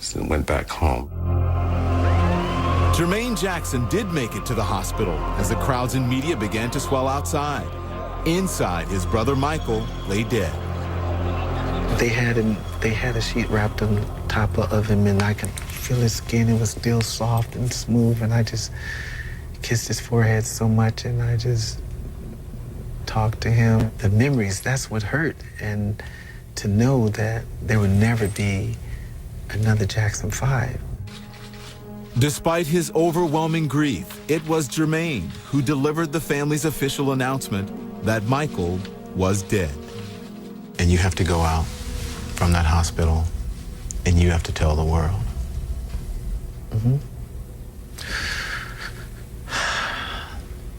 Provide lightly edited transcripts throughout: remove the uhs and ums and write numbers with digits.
drugs and went back home. Jermaine Jackson did make it to the hospital as the crowds and media began to swell outside. Inside, his brother Michael lay dead. They had a sheet wrapped on top of him, and I could feel his skin. It was still soft and smooth, and I just kissed his forehead so much, and I just talked to him. The memories, that's what hurt, and to know that there would never be another Jackson 5. Despite his overwhelming grief, it was Jermaine who delivered the family's official announcement that Michael was dead. And you have to go out from that hospital, and you have to tell the world.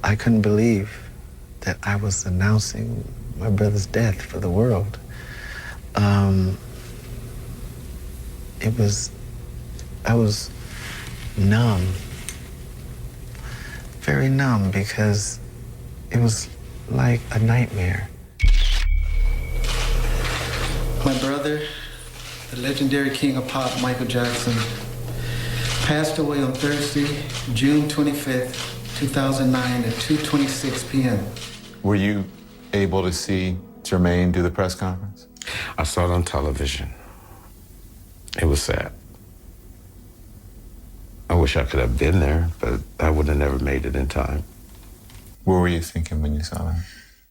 I couldn't believe that I was announcing my brother's death for the world. I was numb, very numb, because it was like a nightmare. My brother, the legendary king of pop, Michael Jackson, passed away on Thursday, June 25th, 2009 at 2:26 p.m. Were you able to see Jermaine do the press conference? I saw it on television. It was sad. I wish I could have been there, but I would have never made it in time. What were you thinking when you saw that?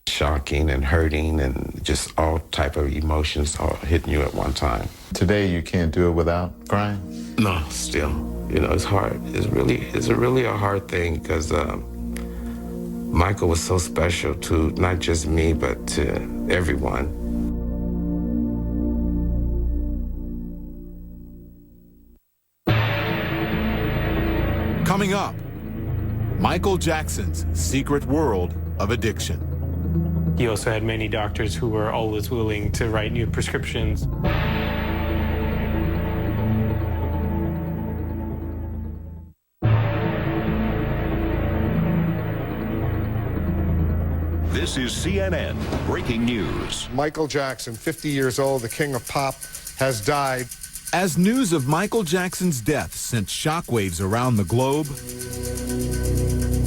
Shocking and hurting and just all type of emotions all hitting you at one time. Today you can't do it without crying? No, still. You know, it's hard. It's really a hard thing because Michael was so special to not just me, but to everyone. Coming up, Michael Jackson's secret world of addiction. He also had many doctors who were always willing to write new prescriptions. This is CNN Breaking News. Michael Jackson, 50 years old, the king of pop, has died. As news of Michael Jackson's death sent shockwaves around the globe,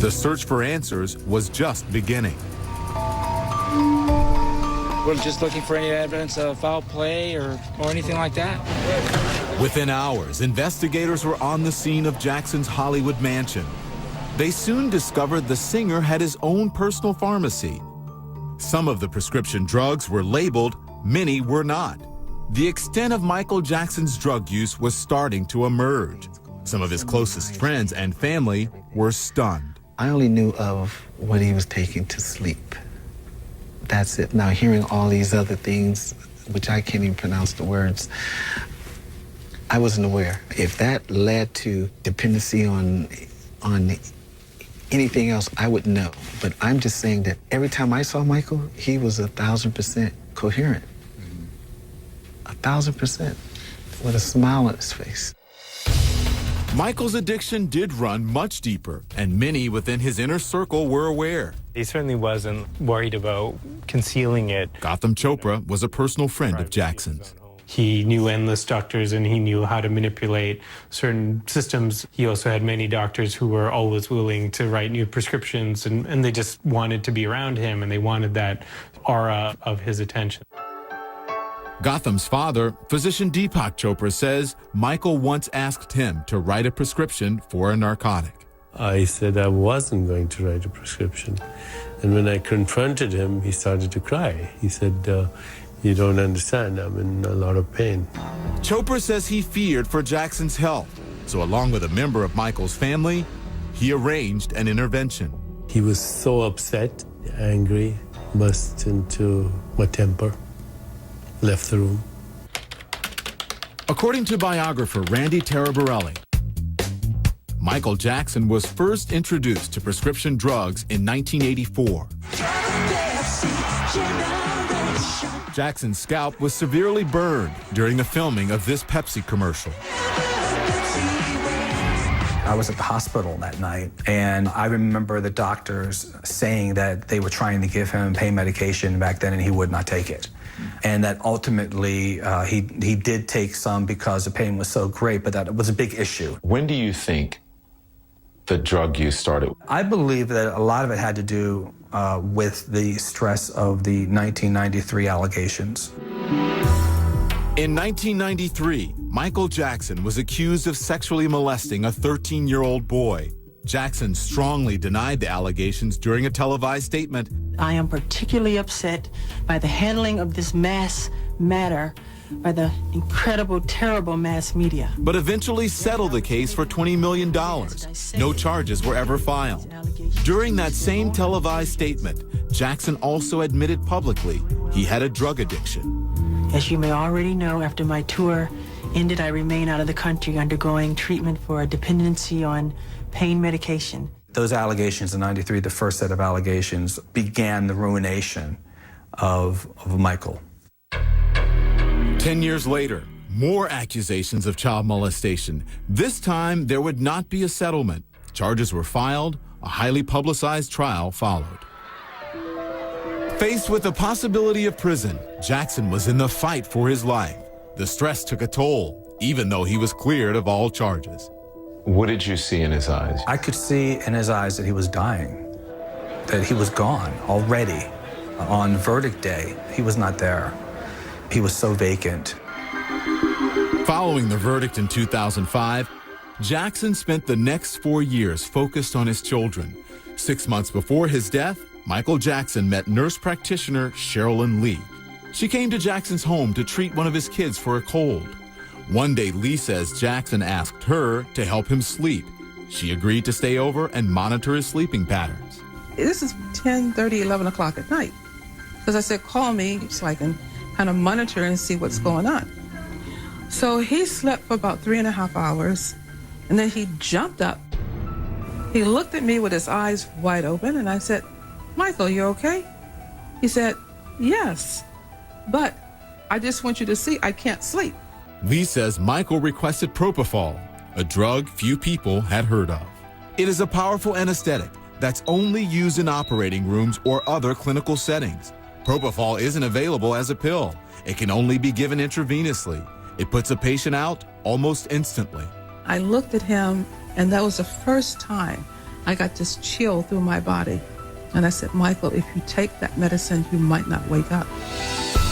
the search for answers was just beginning. We're just looking for any evidence of foul play or anything like that. Within hours, investigators were on the scene of Jackson's Hollywood mansion. They soon discovered the singer had his own personal pharmacy. Some of the prescription drugs were labeled, many were not. The extent of Michael Jackson's drug use was starting to emerge. Some of his closest friends and family were stunned. I only knew of what he was taking to sleep. That's it. Now, hearing all these other things, which I can't even pronounce the words, I wasn't aware. If that led to dependency on anything else, I would know. But I'm just saying that every time I saw Michael, he was 1,000% coherent. 1,000%, with a smile on his face. Michael's addiction did run much deeper, and many within his inner circle were aware. He certainly wasn't worried about concealing it. Gotham Chopra was a personal friend of Jackson's. He knew endless doctors, and he knew how to manipulate certain systems. He also had many doctors who were always willing to write new prescriptions, and they just wanted to be around him, and they wanted that aura of his attention. Gotham's father, physician Deepak Chopra, says Michael once asked him to write a prescription for a narcotic. I said I wasn't going to write a prescription. And when I confronted him, he started to cry. He said, you don't understand, I'm in a lot of pain. Chopra says he feared for Jackson's health, so along with a member of Michael's family, he arranged an intervention. He was so upset, angry, burst into my temper, left the room. According to biographer Randy Taraborelli, Michael Jackson was first introduced to prescription drugs in 1984. Jackson's scalp was severely burned during the filming of this Pepsi commercial. I was at the hospital that night, and I remember the doctors saying that they were trying to give him pain medication back then and he would not take it. And that ultimately he did take some because the pain was so great, but that was a big issue. When do you think the drug use started? I believe that a lot of it had to do with the stress of the 1993 allegations. In 1993, Michael Jackson was accused of sexually molesting a 13-year-old boy. Jackson strongly denied the allegations during a televised statement. I am particularly upset by the handling of this mass matter by the incredible, terrible mass media. But eventually settled the case for $20 million. No charges were ever filed. During that same televised statement, Jackson also admitted publicly he had a drug addiction. As you may already know, after my tour ended, I remain out of the country undergoing treatment for a dependency on pain medication. Those allegations in '93, the first set of allegations, began the ruination of Michael. 10 years later, more accusations of child molestation. This time, there would not be a settlement. Charges were filed, a highly publicized trial followed. Faced with the possibility of prison, Jackson was in the fight for his life. The stress took a toll, even though he was cleared of all charges. What did you see in his eyes? I could see in his eyes that he was dying, that he was gone already. On verdict day, he was not there. He was so vacant. Following the verdict in 2005, Jackson spent the next 4 years focused on his children. 6 months before his death, Michael Jackson met nurse practitioner Sherilyn Lee. She came to Jackson's home to treat one of his kids for a cold. One day, Lee says Jackson asked her to help him sleep. She agreed to stay over and monitor his sleeping patterns. This is 10:30, 11 o'clock at night. Because I said, call me so I can kind of monitor and see what's going on. So he slept for about 3.5 hours, and then he jumped up. He looked at me with his eyes wide open, and I said, Michael, you okay? He said, yes, but I just want you to see I can't sleep. Lee says Michael requested propofol, a drug few people had heard of. It is a powerful anesthetic that's only used in operating rooms or other clinical settings. Propofol isn't available as a pill. It can only be given intravenously. It puts a patient out almost instantly. I looked at him, and that was the first time I got this chill through my body. And I said, Michael, if you take that medicine, you might not wake up.